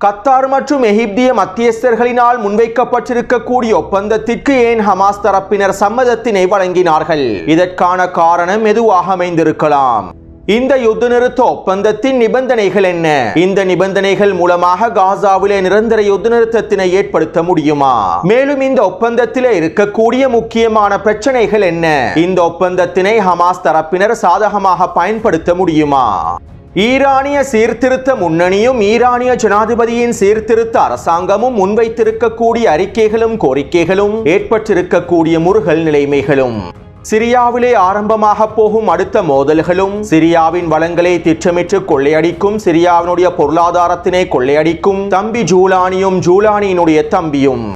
Qatar மற்றும் எகிப்திய மத்தியஸ்தர்களினால் முன்வைக்கப்பட்டிருக்கக்கூடிய ஒப்பந்தத்திற்கு ஏன் ஹமாஸ் தரப்பினர் சம்மதத்தினை வழங்கினார்கள்? இதற்கான காரணம் எதுவாக அமைந்திருக்கலாம்? இந்த யுத்த நிறுத்த ஒப்பந்தத்தின் நிபந்தனைகள் என்ன? இந்த நிபந்தனைகள் மூலமாக காசாவிலே நிரந்தர யுத்த நிறுத்தத்தினை ஏற்படுத்த முடியுமா? மேலும் இந்த ஒப்பந்தத்திலே இருக்கக்கூடிய முக்கியமான பிரச்சனைகள் என்ன? இந்த ஒப்பந்தத்தினை ஹமாஸ் தரப்பினர் சாதகமாக பயன்படுத்த முடியுமா? ஈரானிய சீர்திருத்த முன்னணியும் ஈரானிய ஜனாதிபதியின் சீர்திருத்த அரசாங்கமும் முன்வைத்திருக்கக்கூடிய அறிக்கைகளும் கோரிக்கைகளும் ஏற்பட்டிருக்கக்கூடிய முறுகல் நிலைமைகளும், சிரியாவிலே ஆரம்பமாக போகும் அடுத்த மோதல்களும், சிரியாவின் வளங்களை திட்டமிட்டு கொள்ளையடிக்கும் சிரியாவினுடைய பொருளாதாரத்தினை கொள்ளையடிக்கும் தம்பி ஜூலானியும் ஜூலானியினுடைய தம்பியும்,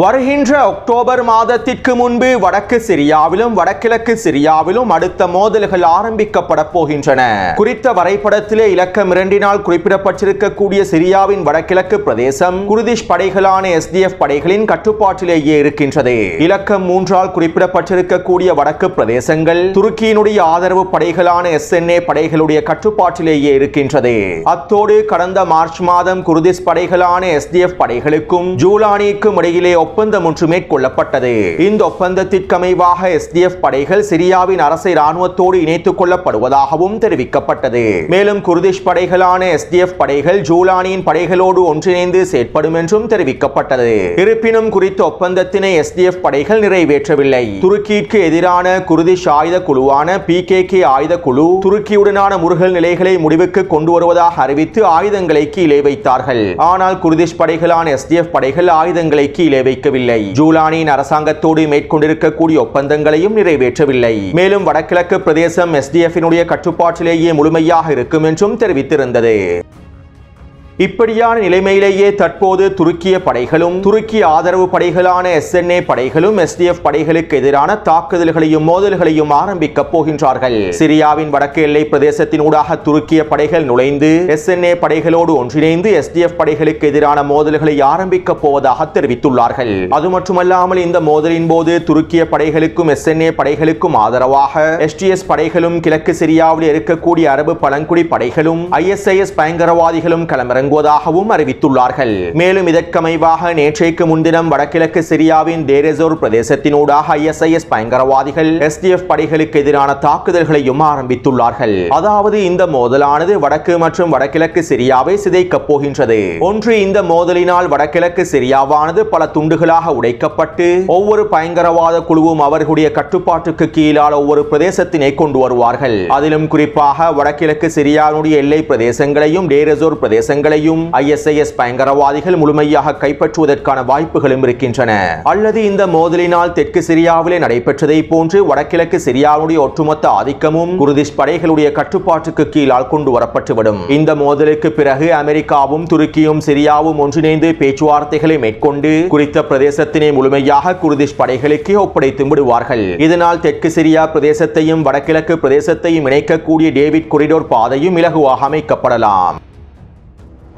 வருகின்ற அக்டோபர் மாதத்திற்கு முன்பு வடக்கு சிரியாவிலும் வடகிழக்கு சிரியாவிலும் அடுத்த மோதல்கள் ஆரம்பிக்கப்பட போகின்றன. குறித்த வரைபடத்திலே இலக்கம் 2 குறிப்பிடப்பட்டிருக்கக்கூடிய சிரியாவின் வடகிழக்கு பிரதேசம் குர்திஷ் படைகளான SDF படைகளின் கட்டுப்பாட்டிலேயே இருக்கின்றது. இலக்கம் 3 குறிப்பிடப்பட்டிருக்கக்கூடிய வடக்கு பிரதேசங்கள் துருக்கியினுடைய ஆதரவு படைகளான SNA படைகளுடைய கட்டுப்பாட்டிலேயே இருக்கின்றது. அத்தோடு கடந்த மார்ச் மாதம் குர்திஷ் படைகளான SDF படைகளுக்கும் ஜூலானிக்கும் இடையிலே ஒப்பந்தம் ஒன்று மேற்கொள்ளப்பட்டது. இந்த ஒப்பந்தத்திற்கு அமைவாக SDF படைகள் சிரியாவின் அரசை இராணுவத்தோடு இணைத்துக் கொள்ளப்படுவதாகவும் தெரிவிக்கப்பட்டது. மேலும் குர்திஷ் படைகளான SDF படைகள் ஜூலானியின் படைகளோடு ஒன்றிணைந்து செயற்படும் என்றும் தெரிவிக்கப்பட்டது. இருப்பினும் குறித்த ஒப்பந்தத்தினை SDF படைகள் நிறைவேற்றவில்லை. துருக்கிக்கு எதிரான குர்திஷ் ஆயுத குழுவான PKK ஆயுத குழு துருக்கியுடனான முறுகல் நிலைகளை முடிவுக்கு கொண்டு வருவதாக அறிவித்து ஆயுதங்களை கீழே வைத்தார்கள். ஆனால் குர்திஷ் படைகளான SDF படைகள் ஆயுதங்களை கீழே வைக்கவில்லை. ஜூலானியின் அரசாங்கத்தோடு மேற்கொண்டிருக்கக்கூடிய ஒப்பந்தங்களையும் நிறைவேற்றவில்லை. மேலும் வடகிழக்கு பிரதேசம் SDF-இனுடைய கட்டுப்பாட்டிலேயே முழுமையாக இருக்கும் என்றும் தெரிவித்திருந்தது. இப்படியான நிலைமையிலேயே தற்போது துருக்கிய படைகளும் துருக்கி ஆதரவு படைகளான SNA படைகளும் SDF படைகளுக்கு எதிரான தாக்குதல்களையும் மோதல்களையும் ஆரம்பிக்க போகின்றார்கள். சிரியாவின் வடக்கு எல்லை பிரதேசத்தின் ஊடாக துருக்கிய படைகள் நுழைந்து SNA படைகளோடு ஒன்றிணைந்து SDF படைகளுக்கு எதிரான மோதல்களை ஆரம்பிக்க போவதாக தெரிவித்துள்ளார்கள். அது மட்டுமல்லாமல் இந்த மோதலின் போது துருக்கிய படைகளுக்கும் SNA படைகளுக்கும் ஆதரவாக STS படைகளும் கிழக்கு சிரியாவில் இருக்கக்கூடிய அரபு பழங்குடி படைகளும் ISIS பயங்கரவாதிகளும் களமிறங்குவதாகவும் அறிவித்துள்ளார்கள். மேலும் இதற்கமைவாக நேற்றைக்கு முன்தினம் வடகிழக்கு சிரியாவின் தேரேசோர் பிரதேசத்தினூடாக ISIS பயங்கரவாதிகள் SDF படைகளுக்கு எதிரான தாக்குதல்களையும் ஆரம்பித்துள்ளார்கள். அதாவது இந்த மோதலானது வடக்கு மற்றும் வடகிழக்கு சிரியாவை சிதைக்கப் போகின்றது. ஒன்று, இந்த மோதலினால் வடகிழக்கு சிரியாவானது பல துண்டுகளாக உடைக்கப்பட்டு ஒவ்வொரு பயங்கரவாத குழுவும் அவர்களுடைய கட்டுப்பாட்டுக்கு கீழால் ஒவ்வொரு பிரதேசத்தினை கொண்டு வருவார்கள். அதிலும் குறிப்பாக வடகிழக்கு சிரியாவுடைய எல்லை பிரதேசங்களையும் தேரேசோர் பிரதேசங்களையும் ISIS பயங்கரவாதிகள் முழுமையாக கைப்பற்றுவதற்கான வாய்ப்புகளும் இருக்கின்றன. அல்லது இந்த மோதலினால் தெற்கு சிரியாவிலே நடைபெற்றதை போன்று வடகிழக்கு சிரியாவுடைய ஒட்டுமொத்த ஆதிக்கமும் குர்திஷ் படைகளுடைய கட்டுப்பாட்டுக்கு கீழால் கொண்டு வரப்பட்டுவிடும். இந்த மோதலுக்கு பிறகு அமெரிக்காவும் துருக்கியும் சிரியாவும் ஒன்றிணைந்து பேச்சுவார்த்தைகளை மேற்கொண்டு குறித்த பிரதேசத்தினை முழுமையாக குர்திஷ் படைகளுக்கு ஒப்படைத்து விடுவார்கள். இதனால் தெற்கு சிரியா பிரதேசத்தையும் வடகிழக்கு பிரதேசத்தையும் இணைக்கக்கூடிய டேவிட் கொரிடோர் பாதையும் இலகுவாக அமைக்கப்படலாம்.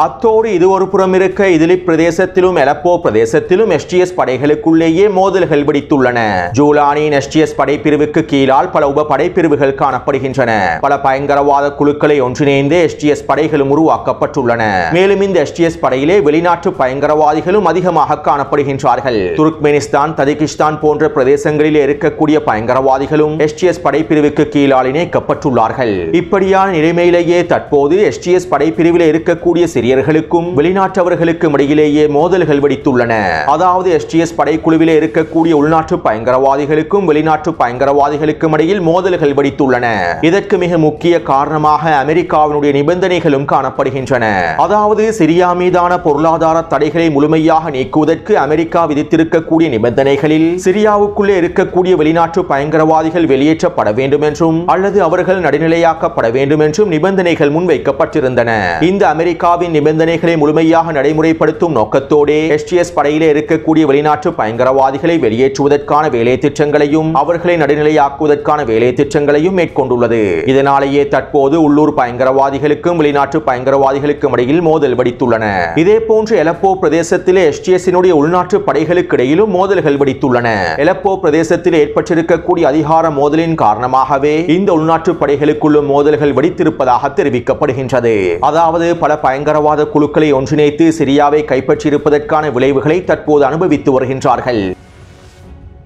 அத்தோடு இது ஒரு புறம் இருக்க இதிலிப் பிரதேசத்திலும் அலப்போ பிரதேசத்திலும் STS படைகளுக்குள்ளேயே மோதல்கள் வெடித்துள்ளன. ஜூலானியின் STS படைப்பிரிவுக்கு கீழால் பல உப படைப்பிரிவுகள் காணப்படுகின்றன. பல பயங்கரவாத குழுக்களை ஒன்றிணைந்து STS படைகளும் உருவாக்கப்பட்டுள்ளன. மேலும் இந்த STS படையிலே வெளிநாட்டு பயங்கரவாதிகளும் அதிகமாக காணப்படுகின்றார்கள். துர்க்மெனிஸ்தான், தஜிகிஸ்தான் போன்ற பிரதேசங்களில் இருக்கக்கூடிய பயங்கரவாதிகளும் STS படைப்பிரிவுக்கு கீழால் இணைக்கப்பட்டுள்ளார்கள். இப்படியான நிலைமையிலேயே தற்போது STS படைப்பிரிவில் இருக்கக்கூடிய சிரியர்களுக்கும் வெளிநாட்டவர்களுக்கும் இடையிலேயே மோதல்கள் வெடித்துள்ளன. அதாவது STS படைக்குழுவிலே இருக்கக்கூடிய உள்நாட்டு பயங்கரவாதிகளுக்கும் வெளிநாட்டு பயங்கரவாதிகளுக்கும் இடையில் மோதல்கள் வெடித்துள்ளன. இதற்கு மிக முக்கிய காரணமாக அமெரிக்காவினுடைய நிபந்தனைகளும் காணப்படுகின்றன. அதாவது சிரியா மீதான பொருளாதார தடைகளை முழுமையாக நீக்குவதற்கு அமெரிக்கா விதித்திருக்கக்கூடிய நிபந்தனைகளில் சிரியாவுக்குள்ளே இருக்கக்கூடிய வெளிநாட்டு பயங்கரவாதிகள் வெளியேற்றப்பட வேண்டும் என்றும் அல்லது அவர்கள் நடுநிலையாக்கப்பட வேண்டும் என்றும் நிபந்தனைகள் முன்வைக்கப்பட்டிருந்தன. இந்த அமெரிக்காவின் சிரியாவின் நிபந்தனைகளை முழுமையாக நடைமுறைப்படுத்தும் நோக்கத்தோடு STS படையிலே இருக்கக்கூடிய வெளிநாட்டு பயங்கரவாதிகளை வெளியேற்றுவதற்கான வேலை திட்டங்களையும் அவர்களை நடுநிலையாக்குவதற்கான வேலை திட்டங்களையும் மேற்கொண்டுள்ளது. இதனாலேயே தற்போது உள்ளூர் பயங்கரவாதிகளுக்கும் வெளிநாட்டு பயங்கரவாதிகளுக்கும் இடையில் மோதல் வெடித்துள்ளன. இதே போன்று எலப்போ பிரதேசத்திலே STS-இனுடைய உள்நாட்டு படைகளுக்கு இடையிலும் மோதல்கள் வெடித்துள்ளன. எலப்போ பிரதேசத்தில் ஏற்பட்டிருக்கக்கூடிய அதிகார மோதலின் காரணமாகவே இந்த உள்நாட்டு படைகளுக்குள்ளும் மோதல்கள் வெடித்திருப்பதாக தெரிவிக்கப்படுகின்றது. அதாவது பல பயங்கரவாத குழுக்களை ஒன்றிணைத்து சிரியாவை கைப்பற்றியிருப்பதற்கான விளைவுகளை தற்போது அனுபவித்து வருகின்றார்கள்.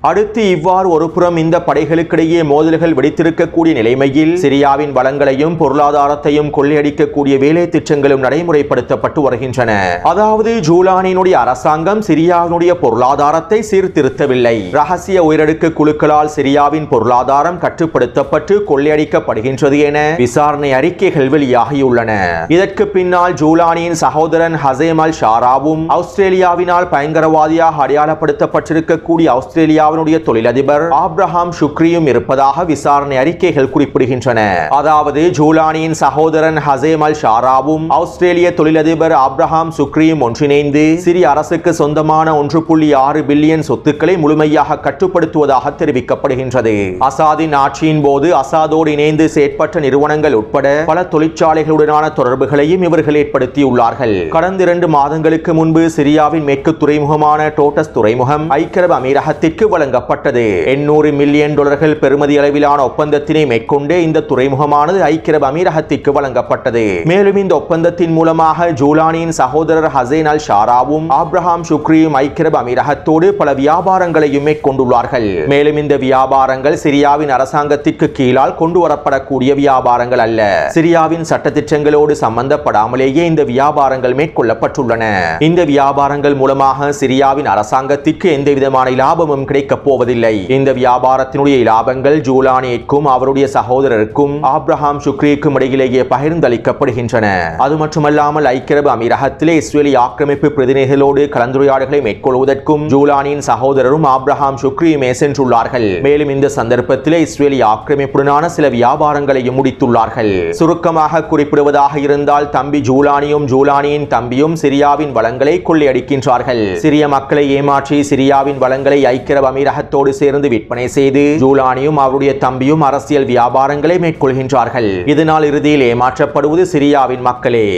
அடுத்து இவ்வாறு ஒருபுறம் இந்த படைகளுக்கிடையே மோதல்கள் வெடித்திருக்கக்கூடிய நிலைமையில் சிரியாவின் வளங்களையும் பொருளாதாரத்தையும் கொள்ளையடிக்கக்கூடிய வேலை திட்டங்களும் நடைமுறைப்படுத்தப்பட்டு வருகின்றன. அதாவது ஜூலானியினுடைய அரசாங்கம் சிரியாவினுடைய பொருளாதாரத்தை சீர்திருத்தவில்லை. ரகசிய உயரடுக்கு குழுக்களால் சிரியாவின் பொருளாதாரம் கட்டுப்படுத்தப்பட்டு கொள்ளையடிக்கப்படுகின்றது என விசாரணை அறிக்கைகள் வெளியாகியுள்ளன. இதற்கு பின்னால் ஜூலானியின் சகோதரன் ஹசேம் அல் ஷாராவும் ஆஸ்திரேலியாவினால் பயங்கரவாதியாக அடையாளப்படுத்தப்பட்டிருக்கக்கூடிய ஆஸ்திரேலியா தொழிலதிபர் ஆப்ரஹாம் ஷுக்ரியும் இருப்பதாக விசாரணை அறிக்கைகள் குறிப்பிடுகின்றன. அதாவது ஜூலானியின் சகோதரன் ஹசேம் அல் ஷாராவும் ஆஸ்திரேலிய தொழிலதிபர் ஆப்ரஹாம் ஷுக்ரியும் ஒன்றிணைந்து சிரிய அரசுக்கு சொந்தமான 1.6 பில்லியன் சொத்துக்களை முழுமையாக கட்டுப்படுத்துவதாக தெரிவிக்கப்படுகின்றது. அசாதின் ஆட்சியின் போது அசாதோடு இணைந்து செயற்பட்ட நிறுவனங்கள் உட்பட பல தொழிற்சாலைகளுடனான தொடர்புகளையும் இவர்கள் ஏற்படுத்தியுள்ளார்கள். கடந்த 2 மாதங்களுக்கு முன்பு சிரியாவின் மேற்கு துறைமுகமான டோட்டஸ் துறைமுகம் ஐக்கிய அரபு அமீரகத்திற்கு வழங்கப்பட்டது. 800 மில்லியன் டாலர்கள் பெறுமதி அளவிலான ஒப்பந்தத்தினை மேற்கொண்டு இந்த துறைமுகமானது ஐக்கிய அரபு அமீரகத்திற்கு வழங்கப்பட்டது. மேலும் இந்த ஒப்பந்தத்தின் மூலமாக ஜூலானியின் சகோதரர் ஹசேன் அல் ஷாராவும் ஆப்ரஹாம் ஷுக்ரியும் ஐக்கிய அரபு அமீரகத்தோடு பல வியாபாரங்களையும் மேற்கொண்டுள்ளார்கள். மேலும் இந்த வியாபாரங்கள் சிரியாவின் அரசாங்கத்திற்கு கீழால் கொண்டு வரப்படக்கூடிய வியாபாரங்கள் அல்ல. சிரியாவின் சட்டத்திட்டங்களோடு சம்பந்தப்படாமலேயே இந்த வியாபாரங்கள் மேற்கொள்ளப்பட்டுள்ளன. இந்த வியாபாரங்கள் மூலமாக சிரியாவின் அரசாங்கத்திற்கு எந்த விதமான லாபமும் கிடைக்கப் போவதில்லை. இந்த வியாபாரத்தினுடைய லாபங்கள் ஜூலானிக்கும் அவருடைய சகோதரருக்கும் ஆப்ரஹாம் ஷுக்ரிக்கும் இடையிலேயே பகிர்ந்தளிக்கப்படுகின்றன. அது மட்டுமல்லாமல் ஐக்கிய அரபு அமீரகத்திலே இஸ்ரேலி ஆக்கிரமிப்பு பிரதிநிதிகளோடு கலந்துரையாடல்களை மேற்கொள்வதற்கும் ஜூலானியின் சகோதரரும் ஆப்ரஹாம் ஷுக்ரியுமே சென்றுள்ளார்கள். மேலும் இந்த சந்தர்ப்பத்திலே இஸ்ரேலி ஆக்கிரமிப்புடனான சில வியாபாரங்களையும் முடித்துள்ளார்கள். சுருக்கமாக குறிப்பிடுவதாக இருந்தால் தம்பி ஜூலானியும் ஜூலானியின் தம்பியும் சிரியாவின் வளங்களை கொள்ளையடிக்கின்றார்கள். சிரிய மக்களை ஏமாற்றி சிரியாவின் வளங்களை ஐக்கிய அரபு அமீரகத்தோடு சேர்ந்து விற்பனை செய்து ஜூலானியும் அவருடைய தம்பியும் அரசியல் வியாபாரங்களை மேற்கொள்கின்றார்கள். இதனால் இறுதியில் ஏமாற்றப்படுவது சிரியாவின் மக்களே.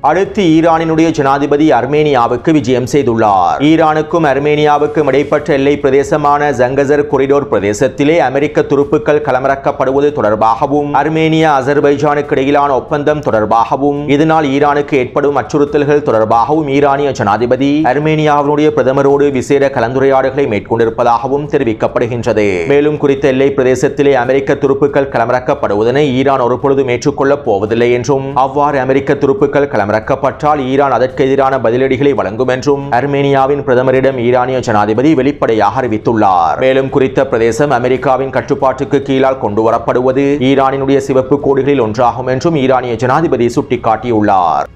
அடுத்து ஈரானினுடைய ஜனாதிபதி அர்மேனியாவுக்கு விஜயம் செய்துள்ளார். ஈரானுக்கும் அர்மேனியாவுக்கும் இடைப்பட்ட எல்லை பிரதேசமான ஜங்கசர் கொரிடோர் பிரதேசத்திலே அமெரிக்க துருப்புக்கள் களமிறக்கப்படுவது தொடர்பாகவும் அர்மேனியா அசர்பைஜானுக்கு இடையிலான ஒப்பந்தம் தொடர்பாகவும் இதனால் ஈரானுக்கு ஏற்படும் அச்சுறுத்தல்கள் தொடர்பாகவும் ஈரானிய ஜனாதிபதி அர்மேனியாவினுடைய பிரதமரோடு விசேட கலந்துரையாடல்களை மேற்கொண்டிருப்பதாகவும் தெரிவிக்கப்படுகின்றது. மேலும் குறித்த எல்லை பிரதேசத்திலே அமெரிக்க துருப்புக்கள் களமிறக்கப்படுவதனை ஈரான் ஒருபொழுதும் ஏற்றுக்கொள்ளப் போவதில்லை என்றும் அவ்வாறு அமெரிக்க துருப்புக்கள் களமிறக்கப்பட்டால் ஈரான் அதற்கு எதிரான பதிலடிகளை வழங்கும் என்றும் அர்மேனியாவின் பிரதமரிடம் ஈரானிய ஜனாதிபதி வெளிப்படையாக அறிவித்துள்ளார். மேலும் குறித்த பிரதேசம் அமெரிக்காவின் கட்டுப்பாட்டுக்கு கீழால் கொண்டுவரப்படுவது ஈரானினுடைய சிவப்பு கோடுகளில் ஒன்றாகும் என்றும் ஈரானிய ஜனாதிபதி சுட்டிக்காட்டியுள்ளார்.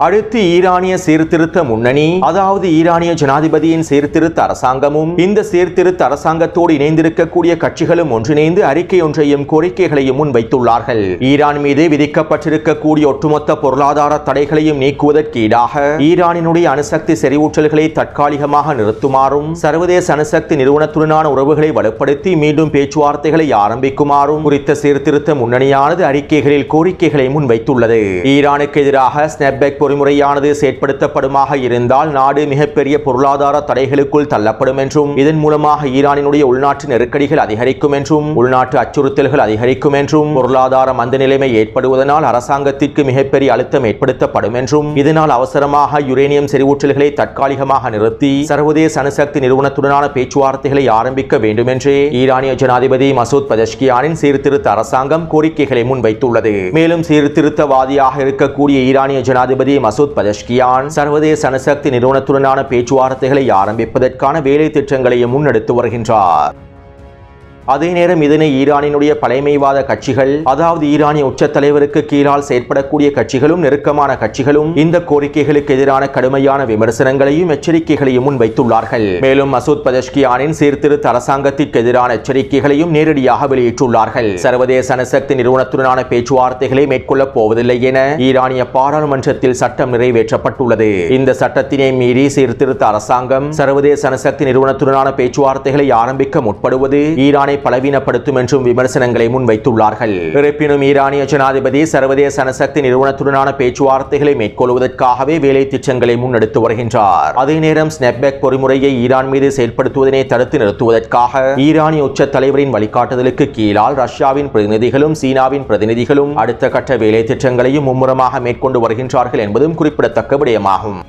அடுத்து ஈரானிய சீர்திருத்த முன்னணி, அதாவது ஈரானிய ஜனாதிபதியின் சீர்திருத்த அரசாங்கமும் இந்த சீர்திருத்த அரசாங்கத்தோடு இணைந்திருக்கக்கூடிய கட்சிகளும் ஒன்றிணைந்து அறிக்கை ஒன்றையும் கோரிக்கைகளையும் முன்வைத்துள்ளார்கள். ஈரான் மீது விதிக்கப்பட்டிருக்கக்கூடிய ஒட்டுமொத்த பொருளாதார தடைகளையும் நீக்குவதற்கு ஈடாக ஈரானினுடைய அணுசக்தி செறிவூட்டல்களை தற்காலிகமாக நிறுத்துமாறும் சர்வதேச அணுசக்தி நிறுவனத்துடனான உறவுகளை வலுப்படுத்தி மீண்டும் பேச்சுவார்த்தைகளை ஆரம்பிக்குமாறும் குறித்த சீர்திருத்த முன்னணியானது அறிக்கைகளில் கோரிக்கைகளை முன்வைத்துள்ளது. ஈரானுக்கு எதிராக ஸ்னாப்பேக் பொறிமுறையானது செயற்படுத்தப்படுமாக இருந்தால் நாடு மிகப்பெரிய பொருளாதார தடைகளுக்குள் தள்ளப்படும் என்றும் இதன் மூலமாக ஈரானினுடைய உள்நாட்டு நெருக்கடிகள் அதிகரிக்கும் என்றும் உள்நாட்டு அச்சுறுத்தல்கள் அதிகரிக்கும் என்றும் பொருளாதார மந்த நிலைமை ஏற்படுவதனால் அரசாங்கத்திற்கு மிகப்பெரிய அழுத்தம் ஏற்படுத்தப்படும் என்றும் இதனால் அவசரமாக யுரேனியம் செறிவூட்டல்களை தற்காலிகமாக நிறுத்தி சர்வதேச அணுசக்தி நிறுவனத்துடனான பேச்சுவார்த்தைகளை ஆரம்பிக்க வேண்டும் என்று ஈரானிய ஜனாதிபதி மசூத் பெஜஷ்கியானின் சீர்திருத்த அரசாங்கம் கோரிக்கைகளை முன்வைத்துள்ளது. மேலும் சீர்திருத்தவாதியாக இருக்கக்கூடிய ஈரானிய ஜனாதிபதி மசூத் பெஜஷ்கியான் சர்வதேச அணுசக்தி நிறுவனத்துடனான பேச்சுவார்த்தைகளை ஆரம்பிப்பதற்கான வேலை திட்டங்களையும் முன்னெடுத்து வருகின்றார். அதே நேரம் இதனை ஈரானினுடைய பழைமைவாத கட்சிகள், அதாவது ஈரானிய உச்ச தலைவருக்கு கீழால் செயற்படக்கூடிய கட்சிகளும் நெருக்கமான கட்சிகளும் இந்த கோரிக்கைகளுக்கு எதிரான கடுமையான விமர்சனங்களையும் எச்சரிக்கைகளையும் முன்வைத்துள்ளார்கள். மேலும் மசூத் பதஷ்கியானின் சீர்திருத்த அரசாங்கத்திற்கு எதிரான எச்சரிக்கைகளையும் நேரடியாக வெளியிட்டுள்ளார்கள். சர்வதேச அணுசக்தி நிறுவனத்துடனான பேச்சுவார்த்தைகளை மேற்கொள்ளப் போவதில்லை என ஈரானிய பாராளுமன்றத்தில் சட்டம் நிறைவேற்றப்பட்டுள்ளது. இந்த சட்டத்தினை மீறி சீர்திருத்த அரசாங்கம் சர்வதேச அணுசக்தி நிறுவனத்துடனான பேச்சுவார்த்தைகளை ஆரம்பிக்க முற்படுவது ஈரானை பலவீனப்படுத்தும் என்றும் விமர்சனங்களை முன்வைத்துள்ளார்கள். இருப்பினும் ஈரானிய ஜனாதிபதி சர்வதேச அணுசக்தி நிறுவனத்துடனான பேச்சுவார்த்தைகளை மேற்கொள்வதற்காகவே வேலை திட்டங்களை முன்னெடுத்து வருகின்றார். அதே நேரம் ஸ்னாப்பேக் பொறிமுறையை ஈரான் மீது செயல்படுத்துவதனை தடுத்து நிறுத்துவதற்காக ஈரானிய உச்ச தலைவரின் வழிகாட்டுதலுக்கு கீழால் ரஷ்யாவின் பிரதிநிதிகளும் சீனாவின் பிரதிநிதிகளும் அடுத்த கட்ட வேலை திட்டங்களையும் மும்முரமாக மேற்கொண்டு வருகின்றார்கள் என்பதும் குறிப்பிடத்தக்க விடயமாகும்.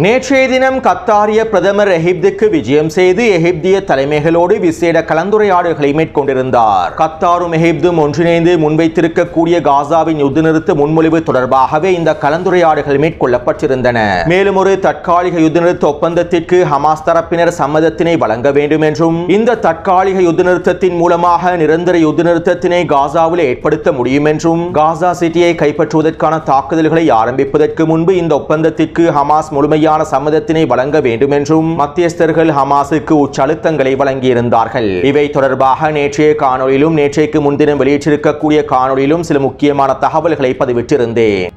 நேற்றைய தினம் கத்தாரிய பிரதமர் எகிப்துக்கு விஜயம் செய்து எகிப்திய தலைமைகளோடு விசேட கலந்துரையாடல்களை மேற்கொண்டிருந்தார். கத்தாரும் எகிப்தும் ஒன்றிணைந்து முன்வைத்திருக்கக்கூடிய காசாவின் யுத்த நிறுத்த முன்மொழிவு தொடர்பாகவே இந்த கலந்துரையாடல்கள் மேற்கொள்ளப்பட்டிருந்தன. மேலும் ஒரு தற்காலிக யுத்த நிறுத்த ஒப்பந்தத்திற்கு ஹமாஸ் தரப்பினர் சம்மதத்தினை வழங்க வேண்டும் என்றும், இந்த தற்காலிக யுத்த நிறுத்தத்தின் மூலமாக நிரந்தர யுத்த நிறுத்தத்தினை காசாவில் ஏற்படுத்த முடியும் என்றும், காசா சிட்டியை கைப்பற்றுவதற்கான தாக்குதல்களை ஆரம்பிப்பதற்கு முன்பு இந்த ஒப்பந்தத்திற்கு ஹமாஸ் முழுமையாக சம்மதத்தினை வழங்க வேண்டும் என்றும் மத்தியஸ்தர்கள் ஹமாஸுக்கு உச்சழுத்தங்களை வழங்கியிருந்தார்கள். இவை தொடர்பாக நேற்றைய காணொளியிலும் நேற்றைக்கு முன்தினம் வெளியிட்டிருக்கக்கூடிய காணொளியிலும் சில முக்கியமான தகவல்களை பதிவிட்டிருந்தேன்.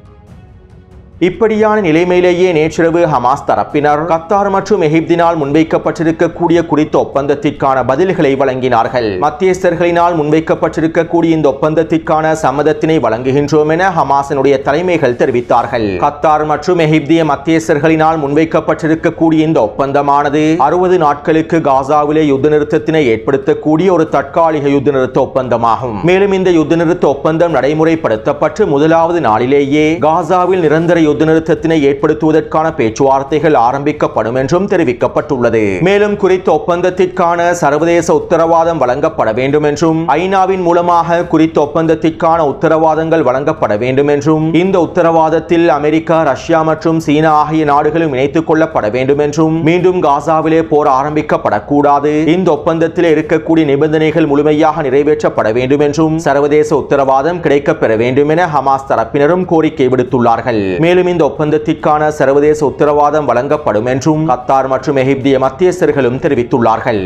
இப்படியான நிலைமையிலேயே நேற்றிரவு ஹமாஸ் தரப்பினர் கத்தார் மற்றும் எகிப்தினால் முன்வைக்கப்பட்டிருக்கக்கூடிய குறித்த ஒப்பந்தத்திற்கான பதில்களை வழங்கினார்கள். மத்தியஸ்தர்களினால் முன்வைக்கப்பட்டிருக்கக்கூடிய இந்த ஒப்பந்தத்திற்கான சம்மதத்தினை வழங்குகின்றோம் என ஹமாஸினுடைய தலைமைகள் தெரிவித்தார்கள். கத்தார் மற்றும் எகிப்திய மத்தியஸ்தர்களினால் முன்வைக்கப்பட்டிருக்கக்கூடிய இந்த ஒப்பந்தமானது 60 நாட்களுக்கு காசாவிலே யுத்த நிறுத்தத்தினை ஏற்படுத்தக்கூடிய ஒரு தற்காலிக யுத்த நிறுத்த ஒப்பந்தமாகும். மேலும் இந்த யுத்த நிறுத்த ஒப்பந்தம் நடைமுறைப்படுத்தப்பட்டு முதலாவது நாளிலேயே காசாவில் நிரந்தர யுத்த நிறுத்தத்தினை ஏற்படுத்துவதற்கான பேச்சுவார்த்தைகள் ஆரம்பிக்கப்படும் என்றும் தெரிவிக்கப்பட்டுள்ளது. மேலும் குறித்த ஒப்பந்தத்திற்கான சர்வதேச உத்தரவாதம் வழங்கப்பட வேண்டும் என்றும், ஐநாவின் மூலமாக குறித்த ஒப்பந்தத்திற்கான உத்தரவாதங்கள் வழங்கப்பட வேண்டும் என்றும், இந்த உத்தரவாதத்தில் அமெரிக்கா, ரஷ்யா மற்றும் சீனா ஆகிய நாடுகளும் இணைத்துக் கொள்ளப்பட வேண்டும் என்றும், மீண்டும் காசாவிலே போர் ஆரம்பிக்கப்படக்கூடாது, இந்த ஒப்பந்தத்தில் இருக்கக்கூடிய நிபந்தனைகள் முழுமையாக நிறைவேற்றப்பட வேண்டும் என்றும் சர்வதேச உத்தரவாதம் கிடைக்கப்பெற வேண்டும் என ஹமாஸ் தரப்பினரும் கோரிக்கை விடுத்துள்ளார்கள். மேலும் இந்த ஒப்பந்தத்திற்கான சர்வதேச உத்தரவாதம் வழங்கப்படும் என்றும் கத்தார் மற்றும் எகிப்திய மத்தியஸ்தர்களும் தெரிவித்துள்ளார்கள்.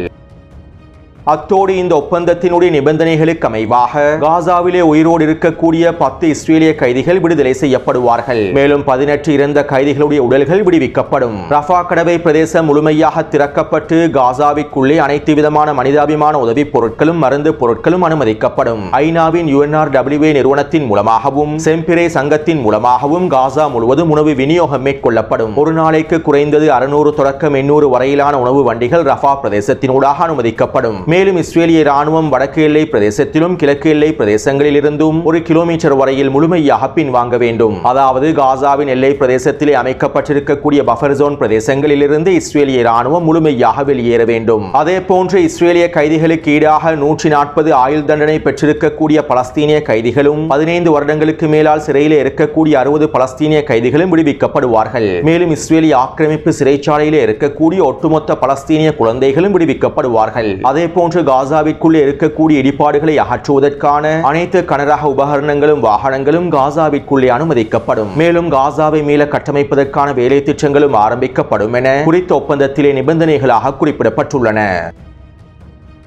அத்தோடு இந்த ஒப்பந்தத்தினுடைய நிபந்தனைகளுக்கு அமைவாக காசாவிலே உயிரோடு இருக்கக்கூடிய 10 இஸ்ரேலிய கைதிகள் விடுதலை செய்யப்படுவார்கள். மேலும் 18 இறந்த கைதிகளுடைய உடல்கள் விடுவிக்கப்படும். ரஃபா கடவை பிரதேசம் முழுமையாக திறக்கப்பட்டு காசாவிற்குள்ளே அனைத்து விதமான மனிதாபிமான உதவிப் பொருட்களும் மருந்து பொருட்களும் அனுமதிக்கப்படும். ஐநாவின் UNRWA நிறுவனத்தின் மூலமாகவும் செம்பிரே சங்கத்தின் மூலமாகவும் காசா முழுவதும் உணவு விநியோகம் மேற்கொள்ளப்படும். ஒரு நாளைக்கு குறைந்தது 600 தொடக்கம் 800 வரையிலான உணவு வண்டிகள் ரஃபா பிரதேசத்தினூடாக அனுமதிக்கப்படும். மேலும் இஸ்ரேலிய ராணுவம் வடக்கு எல்லை பிரதேசத்திலும் கிழக்கு எல்லை பிரதேசங்களில் இருந்தும் 1 கிலோமீட்டர் வரையில் முழுமையாக பின்வாங்க வேண்டும். அதாவது காசாவின் எல்லை பிரதேசத்திலே அமைக்கப்பட்டிருக்கக்கூடிய பஃபர் ஜோன் பிரதேசங்களில் இருந்து இஸ்ரேலிய ராணுவம் முழுமையாக வெளியேற வேண்டும். அதே போன்று இஸ்ரேலிய கைதிகளுக்கு ஈடாக 140 ஆயுள் தண்டனை பெற்றிருக்கக்கூடிய பலஸ்தீனிய கைதிகளும் 15 வருடங்களுக்கு மேலால் சிறையில் இருக்கக்கூடிய 60 பலஸ்தீனிய கைதிகளும் விடுவிக்கப்படுவார்கள். மேலும் இஸ்ரேலிய ஆக்கிரமிப்பு சிறைச்சாலையில் இருக்கக்கூடிய ஒட்டுமொத்த பலஸ்தீனிய குழந்தைகளும் விடுவிக்கப்படுவார்கள். அதே போன்று காசாவிற்குள்ளே இருக்கக்கூடிய இடிபாடுகளை அகற்றுவதற்கான அனைத்து கனரக உபகரணங்களும் வாகனங்களும் காசாவிற்குள்ளே அனுமதிக்கப்படும். மேலும் காசாவை மீள கட்டமைப்பதற்கான வேலை திட்டங்களும் ஆரம்பிக்கப்படும் என குறித்த ஒப்பந்தத்திலே நிபந்தனைகளாக குறிப்பிடப்பட்டுள்ளன.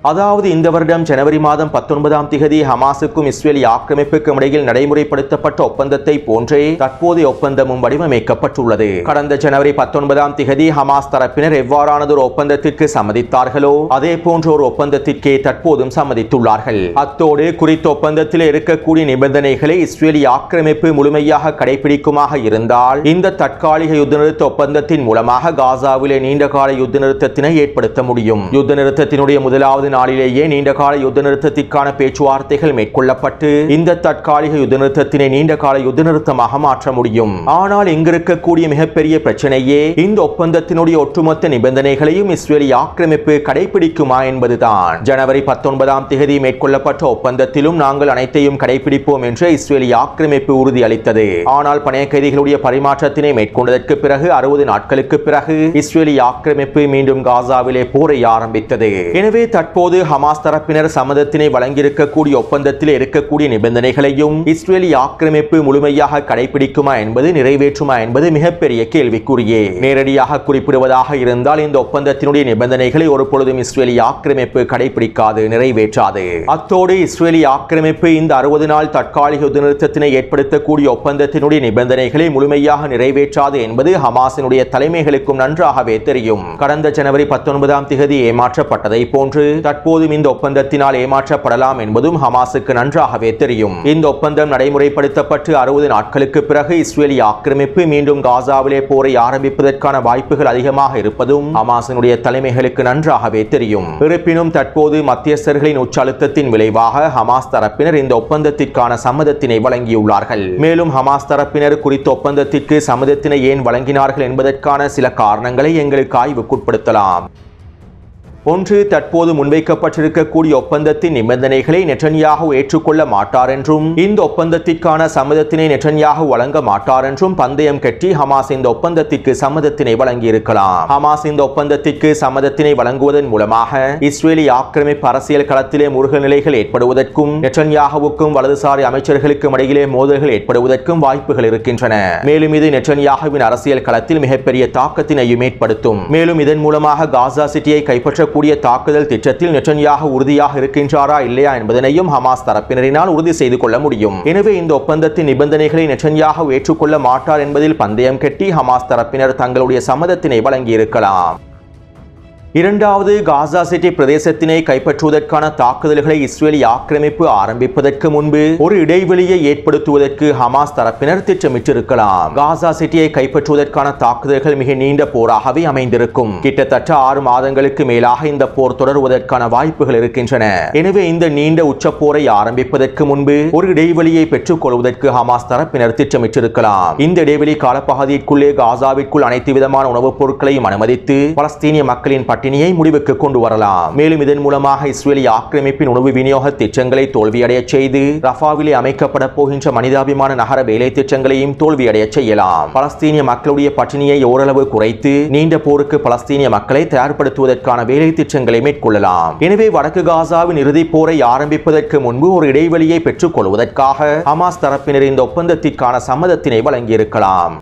அதாவது இந்த வருடம் ஜனவரி மாதம் 19ஆம் திகதி ஹமாஸுக்கும் இஸ்ரேலிய ஆக்கிரமிப்புக்கும் இடையில் நடைமுறைப்படுத்தப்பட்ட ஒப்பந்தத்தை போன்றே தற்போதைய ஒப்பந்தமும் வடிவமைக்கப்பட்டுள்ளது. கடந்த ஜனவரி 19ஆம் திகதி ஹமாஸ் தரப்பினர் எவ்வாறானது ஒரு ஒப்பந்தத்திற்கு சம்மதித்தார்களோ அதே போன்ற ஒரு ஒப்பந்தத்திற்கே தற்போதும் சம்மதித்துள்ளார்கள். அத்தோடு குறித்த ஒப்பந்தத்தில் இருக்கக்கூடிய நிபந்தனைகளை இஸ்ரேலிய ஆக்கிரமிப்பு முழுமையாக கடைபிடிக்குமாக இருந்தால் இந்த தற்காலிக யுத்த நிறுத்த ஒப்பந்தத்தின் மூலமாக காசாவிலே நீண்டகால யுத்த நிறுத்தத்தினை ஏற்படுத்த முடியும். யுத்த நிறுத்தத்தினுடைய முதலாவது நாளிலேயே நீண்டகால யுத்த நிறுத்தத்திற்கான பேச்சுவார்த்தைகள் மேற்கொள்ளப்பட்டு இந்த தற்காலிக யுத்த நிறுத்தத்தினை நீண்டகால யுத்த நிறுத்தமாக மாற்ற முடியும். ஆனால் இங்கிருக்கக்கூடிய மிகப்பெரிய பிரச்சனையே இந்த ஒப்பந்தத்தினுடைய ஒட்டுமொத்த நிபந்தனைகளையும் இஸ்ரேலிய ஆக்கிரமிப்பு கடைபிடிக்குமா என்பதுதான். ஜனவரி 19ஆம் தேதி மேற்கொள்ளப்பட்ட ஒப்பந்தத்திலும் நாங்கள் அனைத்தையும் கடைபிடிப்போம் என்று இஸ்ரேலிய ஆக்கிரமிப்பு உறுதியளித்தது. ஆனால் பணைய கைதிகளுடைய பரிமாற்றத்தினை மேற்கொண்டதற்கு பிறகு 60 நாட்களுக்கு பிறகு இஸ்ரேலிய ஆக்கிரமிப்பு மீண்டும் காசாவிலே போரை ஆரம்பித்தது. எனவே தற்போது ஹமாஸ் தரப்பினர் சம்மதத்தினை வழங்கியிருக்கக்கூடிய ஒப்பந்தத்தில் இருக்கக்கூடிய நிபந்தனைகளையும் இஸ்ரேலிய ஆக்கிரமிப்பு முழுமையாக கடைபிடிக்குமா என்பது நிறைவேற்றுமா என்பது மிகப்பெரிய கேள்விக்குறியே. நேரடியாக குறிப்பிடுவதாக இருந்தால் இந்த ஒப்பந்தத்தினுடைய நிபந்தனைகளை ஒரு பொழுதும் இஸ்ரேலிய ஆக்கிரமிப்பு கடைபிடிக்காது, நிறைவேற்றாது. அத்தோடு இஸ்ரேலிய ஆக்கிரமிப்பு இந்த 60 நாள் தற்காலிக யுத்த நிறுத்தத்தினை ஏற்படுத்தக்கூடிய ஒப்பந்தத்தினுடைய நிபந்தனைகளை முழுமையாக நிறைவேற்றாது என்பது ஹமாஸினுடைய தலைமைகளுக்கும் நன்றாகவே தெரியும். கடந்த ஜனவரி 19ஆம் தேதி ஏமாற்றப்பட்டதை போன்று தற்போதும் இந்த ஒப்பந்தத்தினால் ஏமாற்றப்படலாம் என்பதும் ஹமாஸுக்கு நன்றாகவே தெரியும். இந்த ஒப்பந்தம் நடைமுறைப்படுத்தப்பட்டு 60 நாட்களுக்கு பிறகு இஸ்ரேலிய ஆக்கிரமிப்பு மீண்டும் காசாவிலே போரை ஆரம்பிப்பதற்கான வாய்ப்புகள் அதிகமாக இருப்பதும் ஹமாஸினுடைய தலைமைகளுக்கு நன்றாகவே தெரியும். இருப்பினும் தற்போது மத்தியஸ்தர்களின் உச்ச அழுத்தத்தின் விளைவாக ஹமாஸ் தரப்பினர் இந்த ஒப்பந்தத்திற்கான சம்மதத்தினை வழங்கியுள்ளார்கள். மேலும் ஹமாஸ் தரப்பினர் குறித்த ஒப்பந்தத்திற்கு சம்மதத்தினை ஏன் வழங்கினார்கள் என்பதற்கான சில காரணங்களை எங்களுக்கு ஆய்வுக்குட்படுத்தலாம். ஒன்று, தற்போது முன்வைக்கப்பட்டிருக்கக்கூடிய ஒப்பந்தத்தின் நிபந்தனைகளை நெட்டன்யாஹு ஏற்றுக்கொள்ள மாட்டார் என்றும் இந்த ஒப்பந்தத்திற்கான சம்மதத்தினை நெட்டன்யாஹு வழங்க மாட்டார் என்றும் பந்தயம் கட்டி ஹமாஸ் இந்த ஒப்பந்தத்திற்கு சம்மதத்தினை வழங்கியிருக்கலாம். ஹமாஸ் இந்த ஒப்பந்தத்திற்கு சம்மதத்தினை வழங்குவதன் மூலமாக இஸ்ரேலிய ஆக்கிரமிப்பு அரசியல் களத்திலே முருகல் நிலைகள் ஏற்படுவதற்கும் நெட்டன்யாஹுவுக்கும் வலதுசாரி அமைச்சர்களுக்கும் இடையிலே மோதல்கள் ஏற்படுவதற்கும் வாய்ப்புகள் இருக்கின்றன. மேலும் இது நெட்டன்யாஹுவின் அரசியல் களத்தில் மிகப்பெரிய தாக்கத்தினையும் ஏற்படுத்தும். மேலும் இதன் மூலமாக காசா சிட்டியை கைப்பற்ற கூடிய தாக்குதல் திட்டத்தில் நெட்டன்யாஹு உறுதியாக இருக்கின்றாரா இல்லையா என்பதனையும் ஹமாஸ் தரப்பினரினால் உறுதி செய்து கொள்ள முடியும். எனவே இந்த ஒப்பந்தத்தின் நிபந்தனைகளை நெட்டன்யாஹு ஏற்றுக்கொள்ள மாட்டார் என்பதில் பந்தயம் கட்டி ஹமாஸ் தரப்பினர் தங்களுடைய சம்மதத்தினை வழங்கியிருக்கலாம். இரண்டாவது, காசா சிட்டி பிரதேசத்தினை கைப்பற்றுவதற்கான தாக்குதல்களை இஸ்ரேலிய ஆக்கிரமிப்பு ஆரம்பிப்பதற்கு முன்பு ஒரு இடைவெளியை ஏற்படுத்துவதற்கு ஹமாஸ் தரப்பினர் திட்டமிட்டிருக்கலாம். காசா சிட்டியை கைப்பற்றுவதற்கான தாக்குதல்கள் மிக நீண்ட போராகவே அமைந்திருக்கும். கிட்டத்தட்ட 6 மாதங்களுக்கு மேலாக இந்த போர் தொடருவதற்கான வாய்ப்புகள் இருக்கின்றன. எனவே இந்த நீண்ட உச்ச போரை ஆரம்பிப்பதற்கு முன்பு ஒரு இடைவெளியை பெற்றுக் கொள்வதற்கு ஹமாஸ் தரப்பினர் திட்டமிட்டிருக்கலாம். இந்த இடைவெளி காலப்பகுதிக்குள்ளே காசாவிற்குள் அனைத்து விதமான உணவுப் பொருட்களையும் அனுமதித்து பலஸ்தீனிய மக்களின் பட்டினியை முடிவுக்கு கொண்டு வரலாம். மேலும் இதன் மூலமாக இஸ்ரேலிய ஆக்கிரமிப்பின் உணவு விநியோக திட்டங்களை தோல்வியடைய செய்து ரஃபாவிலே அமைக்கப்பட போகின்ற மனிதாபிமான நகர வேலை திட்டங்களையும் தோல்வியடைய செய்யலாம். பலஸ்தீனிய மக்களுடைய பட்டினியை ஓரளவு குறைத்து நீண்ட போருக்கு பலஸ்தீனிய மக்களை தயார்படுத்துவதற்கான வேலை திட்டங்களை மேற்கொள்ளலாம். எனவே வடக்கு காசாவின் இறுதிப் போரை ஆரம்பிப்பதற்கு முன்பு ஒரு இடைவெளியை பெற்றுக் கொள்வதற்காக ஹமாஸ் தரப்பினர் இந்த ஒப்பந்தத்திற்கான சம்மதத்தினை வழங்கியிருக்கலாம்.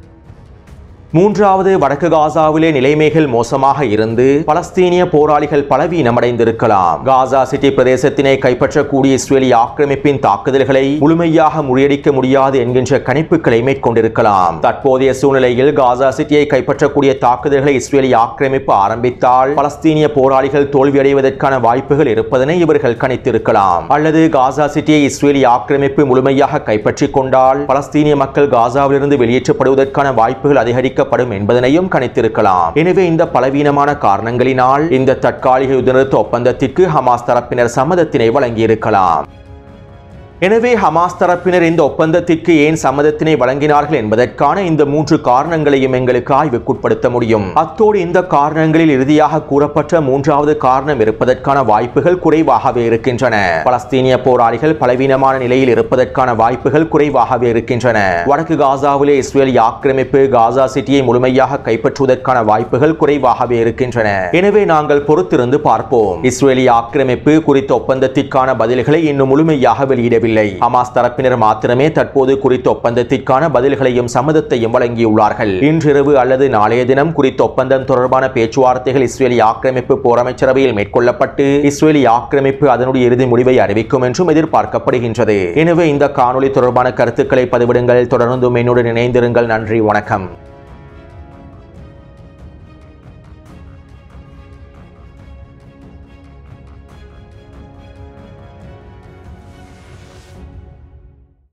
மூன்றாவது, வடக்கு காசாவிலே நிலைமைகள் மோசமாக இருந்து பலஸ்தீனிய போராளிகள் பலவீனமடைந்திருக்கலாம். காசா சிட்டி பிரதேசத்தினை கைப்பற்றக்கூடிய இஸ்ரேலிய ஆக்கிரமிப்பின் தாக்குதல்களை முழுமையாக முறியடிக்க முடியாது என்கின்ற கணிப்புகளை மேற்கொண்டிருக்கலாம். தற்போதைய சூழ்நிலையில் காசா சிட்டியை கைப்பற்றக்கூடிய தாக்குதல்களை இஸ்ரேலிய ஆக்கிரமிப்பு ஆரம்பித்தால் பலஸ்தீனிய போராளிகள் தோல்வியடைவதற்கான வாய்ப்புகள் இருப்பதனை இவர்கள் கணித்திருக்கலாம். அல்லது காசா சிட்டியை இஸ்ரேலிய ஆக்கிரமிப்பு முழுமையாக கைப்பற்றிக் கொண்டால் பலஸ்தீனிய மக்கள் காசாவிலிருந்து வெளியேற்றப்படுவதற்கான வாய்ப்புகள் அதிகரிக்க என்பதனையும் கணித்திருக்கலாம். எனவே இந்த பலவீனமான காரணங்களினால் இந்த தற்காலிக யுத்த நிறுத்த ஒப்பந்தத்திற்கு ஹமாஸ் தரப்பினர் சம்மதத்தினை வழங்கியிருக்கலாம். எனவே ஹமாஸ் தரப்பினர் இந்த ஒப்பந்தத்திற்கு ஏன் சம்மதத்தினை வழங்கினார்கள் என்பதற்கான இந்த 3 காரணங்களையும் எங்களுக்கு ஆய்வுக்குட்படுத்த முடியும். அத்தோடு இந்த காரணங்களில் இறுதியாக கூறப்பட்ட 3வது காரணம் இருப்பதற்கான வாய்ப்புகள் குறைவாகவே இருக்கின்றன. பலஸ்தீனிய போராளிகள் பலவீனமான நிலையில் இருப்பதற்கான வாய்ப்புகள் குறைவாகவே இருக்கின்றன. வடக்கு காசாவிலே இஸ்ரேலிய ஆக்கிரமிப்பு காசா சிட்டியை முழுமையாக கைப்பற்றுவதற்கான வாய்ப்புகள் குறைவாகவே இருக்கின்றன. எனவே நாங்கள் பொறுத்திருந்து பார்ப்போம். இஸ்ரேலிய ஆக்கிரமிப்பு குறித்த ஒப்பந்தத்திற்கான பதில்களை இன்னும் முழுமையாக வெளியிடவில்லை. ஹமாஸ் தரப்பினர் மாத்திரமே தற்போது குறித்த ஒப்பந்தத்திற்கான பதில்களையும் சம்மதத்தையும் வழங்கியுள்ளார்கள். இன்றிரவு அல்லது நாளைய தினம் குறித்த ஒப்பந்தம் தொடர்பான பேச்சுவார்த்தைகள் இஸ்ரேலிய ஆக்கிரமிப்பு போர் அமைச்சரவையில் மேற்கொள்ளப்பட்டு இஸ்ரேலிய ஆக்கிரமிப்பு அதனுடைய இறுதி முடிவை அறிவிக்கும் என்றும் எதிர்பார்க்கப்படுகின்றது. எனவே இந்த காணொளி தொடர்பான கருத்துக்களை பதிவிடுங்கள். தொடர்ந்தும் என்னுடன் இணைந்திருங்கள். நன்றி, வணக்கம்.